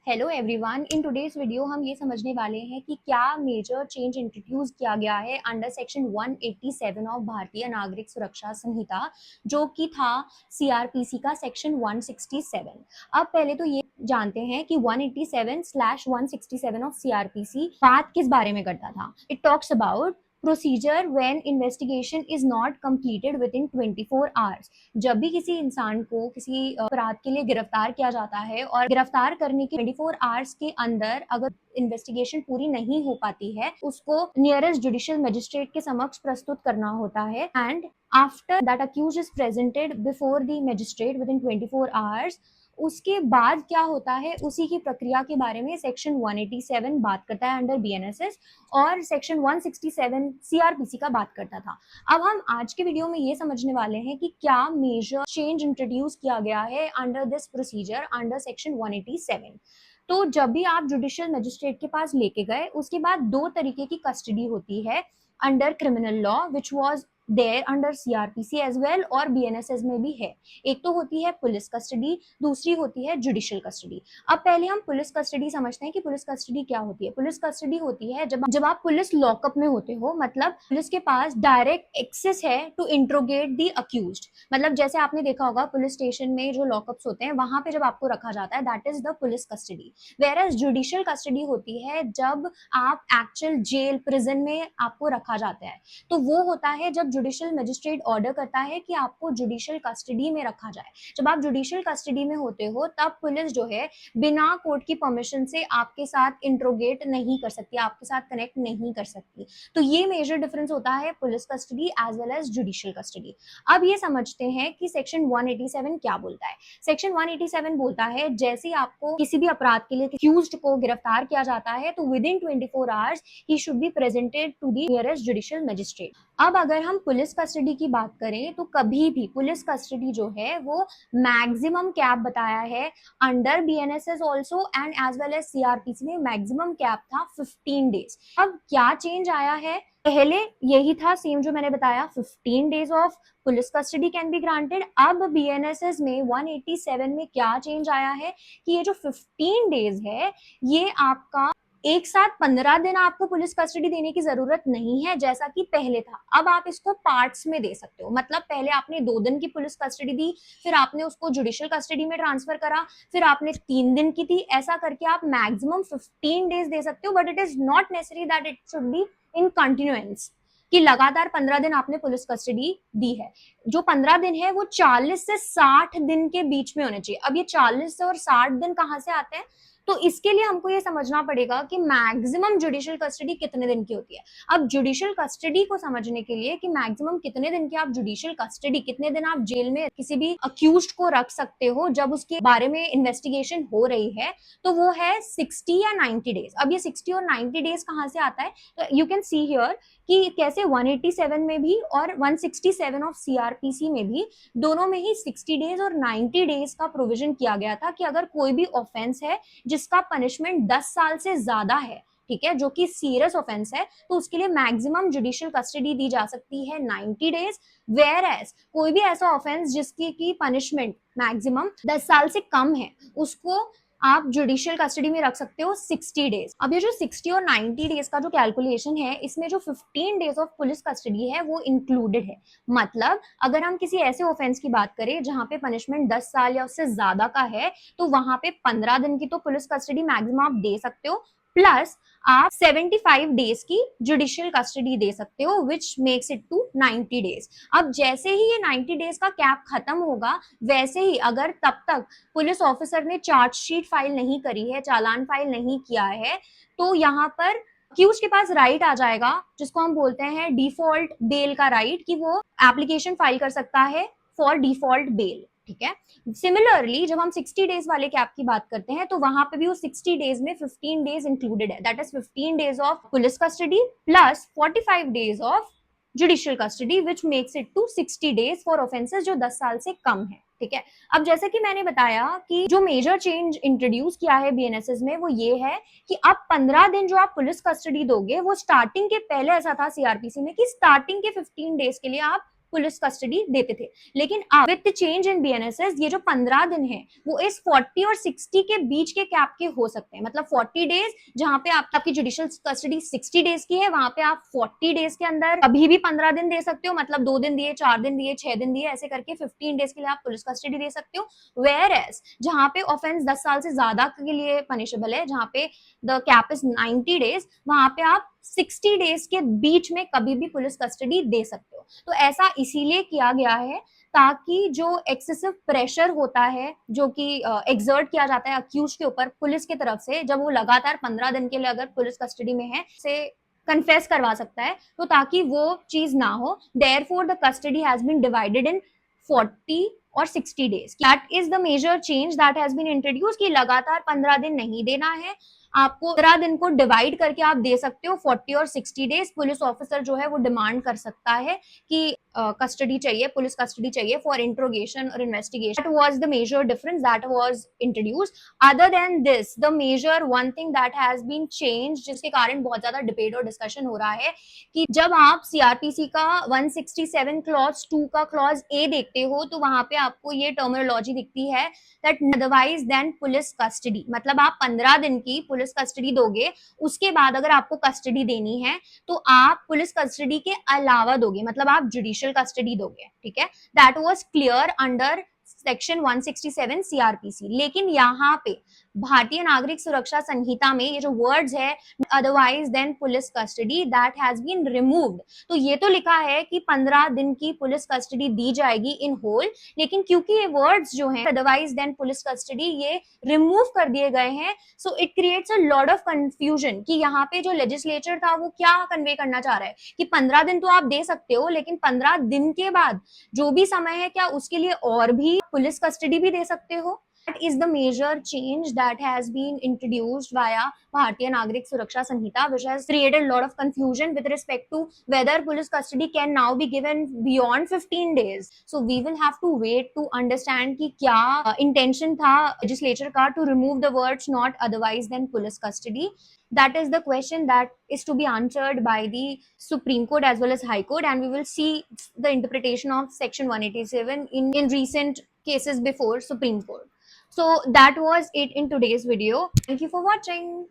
Hello everyone, in today's video हम ये समझने वाले हैं कि क्या मेजर चेंज इंट्रोड्यूस किया गया है अंडर सेक्शन 187 ऑफ भारतीय नागरिक सुरक्षा संहिता, जो कि था सीआरपीसी का सेक्शन 167। अब पहले तो ये जानते हैं कि 187/167 ऑफ सीआरपीसी बात किस बारे में करता था। It talks about procedure when investigation is not completed with in 24 hours. जब भी किसी इंसान को किसी अपराध के लिए गिरफ्तार किया जाता है और गिरफ्तार करने के 24 आवर्स के अंदर अगर इन्वेस्टिगेशन पूरी नहीं हो पाती है, उसको नियरेस्ट जुडिशियल मजिस्ट्रेट के समक्ष प्रस्तुत करना होता है। And after that accused is presented before the magistrate with in 24 hours, उसके बाद क्या होता है उसी की प्रक्रिया के बारे में सेक्शन 187 बात करता है अंडर बीएनएसएस, और सेक्शन 167 सीआरपीसी का बात करता था। अब हम आज के वीडियो में ये समझने वाले हैं कि क्या मेजर चेंज इंट्रोड्यूस किया गया है under this procedure under section 187। तो जब भी आप जुडिशियल मजिस्ट्रेट के पास लेके गए, उसके बाद दो तरीके की कस्टडी होती है under criminal law which was there under CrPC as well और बीएनएसएस में भी है। एक तो होती है पुलिस कस्टडी, दूसरी होती है जुडिशियल कस्टडी। अब पहले हम पुलिस कस्टडी समझते हैं कि पुलिस कस्टडी क्या होती है। पुलिस कस्टडी होती है जब आप पुलिस लॉकअप में होते हो, मतलब पुलिस के पास डायरेक्ट एक्सेस है टू इंट्रोगेट द अक्यूज्ड। मतलब जैसे आपने देखा होगा पुलिस स्टेशन में जो लॉकअप्स होते हैं, वहां पे जब आपको रखा जाता है, that is the police custody. Whereas judicial custody होती है जब आप एक्चुअल जेल प्रिजन में आपको रखा जाता है। तो वो होता है जब जुडिशियल मजिस्ट्रेट ऑर्डर करता है कि आपको जुडिशियल कस्टडी में रखा जाए। जब आप जुडिशियल कस्टडी में होते हो, तब पुलिस जो है बिना कोर्ट की परमिशन से आपके साथ इंट्रोगेट नहीं कर सकती, आपके साथ कनेक्ट नहीं कर सकती। तो ये मेजर डिफरेंस होता है police custody as well as judicial custody. अब ये समझते हैं कि सेक्शन 187 क्या बोलता है। सेक्शन 187 बोलता है जैसे ही आपको किसी भी अपराध के लिए अक्यूज्ड को गिरफ्तार किया जाता है, तो within 24 hours he should be presented to the nearest judicial magistrate. अब अगर हम पुलिस कस्टडी की बात करें, तो कभी भी पुलिस कस्टडी जो है वो मैक्सिमम कैप बताया है under BNSS also and as well as CrPC में मैक्सिमम कैप था 15 डेज। अब क्या चेंज आया है? पहले यही था सेम जो मैंने बताया, 15 days of police custody can be granted. अब बीएनएसएस में 187 में क्या चेंज आया है कि ये जो 15 डेज है, ये आपका एक साथ 15 दिन आपको पुलिस कस्टडी देने की जरूरत नहीं है जैसा कि पहले था। अब आप इसको पार्ट्स में दे सकते हो। मतलब पहले आपने 2 दिन की पुलिस कस्टडी दी, फिर आपने उसको जुडिशियल कस्टडी में ट्रांसफर करा, फिर आपने 3 दिन की थी। ऐसा करके आप मैक्सिमम 15 डेज दे सकते हो, but it is not necessary that it should be in continuance कि लगातार 15 दिन आपने पुलिस कस्टडी दी है। जो 15 दिन है वो 40 से 60 दिन के बीच में होने चाहिए। अब ये 40 और 60 दिन कहां से आते हैं? तो इसके लिए हमको ये समझना पड़ेगा कि मैक्सिमम जुडिशियल कस्टडी कितने दिन की होती है। अब जुडिशियल कस्टडी को समझने के लिए कि मैक्सिमम कितने दिन की आप जुडिशियल कस्टडी, कितने दिन आप जेल में किसी भी अक्यूज्ड को रख सकते हो जब उसके बारे में इन्वेस्टिगेशन हो रही है, तो वो है 60 या 90 डेज। अब ये 60 और 90 डेज कहां से आता है? तो यू कैन सी हियर कि कैसे 187 में भी और 167 ऑफ सीआरपीसी में भी, दोनों में ही 60 डेज और 90 डेज का प्रोविजन किया गया था कि अगर कोई भी ऑफेंस है जिसका पनिशमेंट 10 साल से ज्यादा है, ठीक है, जो कि सीरियस ऑफेंस है, तो उसके लिए मैक्सिमम जुडिशियल कस्टडी दी जा सकती है 90 डेज। वेयर एज कोई भी ऐसा ऑफेंस जिसकी की पनिशमेंट मैक्सिमम 10 साल से कम है, उसको आप जुडिशियल कस्टडी में रख सकते हो 60 डेज। अब ये जो 60 और 90 डेज का जो कैलकुलेशन है, इसमें जो 15 डेज ऑफ पुलिस कस्टडी है वो इंक्लूडेड है। मतलब अगर हम किसी ऐसे ऑफेंस की बात करें जहां पे पनिशमेंट 10 साल या उससे ज्यादा का है, तो वहां पे 15 दिन की तो पुलिस कस्टडी मैक्सिमम आप दे सकते हो, प्लस आप 75 डेज की जुडिशियल कस्टडी दे सकते हो, which makes it to 90 days. अब जैसे ही ये 90 डेज का कैप खत्म होगा, वैसे ही अगर तब तक पुलिस ऑफिसर ने चार्जशीट फाइल नहीं करी है, चालान फाइल नहीं किया है, तो यहाँ पर अक्यूज के पास राइट आ जाएगा, जिसको हम बोलते हैं डिफॉल्ट बेल का राइट, कि वो एप्लीकेशन फाइल कर सकता है फॉर डिफॉल्ट बेल। ठीक है। सिमिलरली जब हम 60 डेज वाले कैप की बात करते हैं, तो वहां पे भी वो 60 डेज में 15 डेज इंक्लूडेड है। That is 15 days of police custody plus 45 days of judicial custody, which makes it to 60 days for offences जो 10 साल से कम है। ठीक है। अब जैसे कि मैंने बताया कि जो मेजर चेंज इंट्रोड्यूस किया है बीएनएसएस में, वो ये है कि अब 15 दिन जो आप पुलिस कस्टडी दोगे, वो स्टार्टिंग के पहले ऐसा था सीआरपीसी में कि स्टार्टिंग के 15 डेज के लिए आप पुलिस कस्टडी देते थे। लेकिन अब with the change in BNSS ये जो 15 दिन है वो इस 40 और 60 के बीच के कैप के हो सकते हैं। मतलब 40 डेज जहां पे आपकी जुडिशियल कस्टडी 60 डेज की है, वहां पे आप 40 डेज के अंदर अभी भी 15 दिन दे सकते हो। मतलब 2 दिन दिए, 4 दिन दिए, 6 दिन दिए, ऐसे करके 15 डेज के लिए आप पुलिस कस्टडी दे सकते हो। वेयर एज जहां पे ऑफेंस 10 साल से ज्यादा के लिए पनिशेबल है, जहां पे द कैप इज 90 डेज, वहां पे आप 60 डेज के बीच में कभी भी पुलिस कस्टडी दे सकते हो। तो ऐसा इसीलिए किया गया है ताकि जो एक्सेसिव प्रेशर होता है जो कि एक्सर्ट किया जाता है अक्यूज के ऊपर पुलिस की तरफ से, जब वो लगातार 15 दिन के लिए अगर पुलिस कस्टडी में है, से कन्फेस करवा सकता है, तो ताकि वो चीज ना हो, therefore the custody has been divided in 40 और 60 days. That is the major change that has been introduce कि लगातार 15 दिन नहीं देना है, आपको 15 दिन को डिवाइड करके आप दे सकते हो 40 और 60 डेज। पुलिस ऑफिसर जो है वो डिमांड कर सकता है कि कस्टडी चाहिए, पुलिस कस्टडी चाहिए फॉर इंट्रोगेशन और investigation. That was the major difference that was introduced. Other than this the major one thing that has been change, जिसके कारण बहुत ज्यादा डिबेट और डिस्कशन हो रहा है, कि जब आप सीआरपीसी का 167 क्लॉज 2 का क्लॉज ए देखते हो तो वहां पे आपको ये टर्मिनोलॉजी दिखती है that otherwise than police custody. मतलब आप 15 दिन की पुलिस कस्टडी दोगे, उसके बाद अगर आपको कस्टडी देनी है तो आप पुलिस कस्टडी के अलावा दोगे, मतलब आप जुडिशियल कस्टडी दोगे। ठीक है, that was clear under section 167 CrPC. लेकिन यहाँ पे भारतीय नागरिक सुरक्षा संहिता में ये जो वर्ड्स है otherwise than police custody, that has been removed. तो ये तो लिखा है कि 15 दिन की पुलिस कस्टडी दी जाएगी इन होल, लेकिन क्योंकि ये वर्ड्स जो हैं अदरवाइज देन पुलिस कस्टडी ये रिमूव कर दिए गए हैं, so it creates a lot of confusion कि यहाँ पे जो लेजिस्लेचर था वो क्या कन्वे करना चाह रहा है कि 15 दिन तो आप दे सकते हो, लेकिन 15 दिन के बाद जो भी समय है क्या उसके लिए और भी पुलिस कस्टडी भी दे सकते हो। That is the major change that has been introduced via Bharatiya Nagrik Suraksha Sanhita, which has created a lot of confusion with respect to whether police custody can now be given beyond 15 days. So we will have to wait to understand कि क्या intention था legislature का to remove the words not otherwise than police custody. That is the question that is to be answered by the Supreme Court as well as High Court, and we will see the interpretation of Section 187 in recent cases before Supreme Court. So that was it in today's video. Thank you for watching.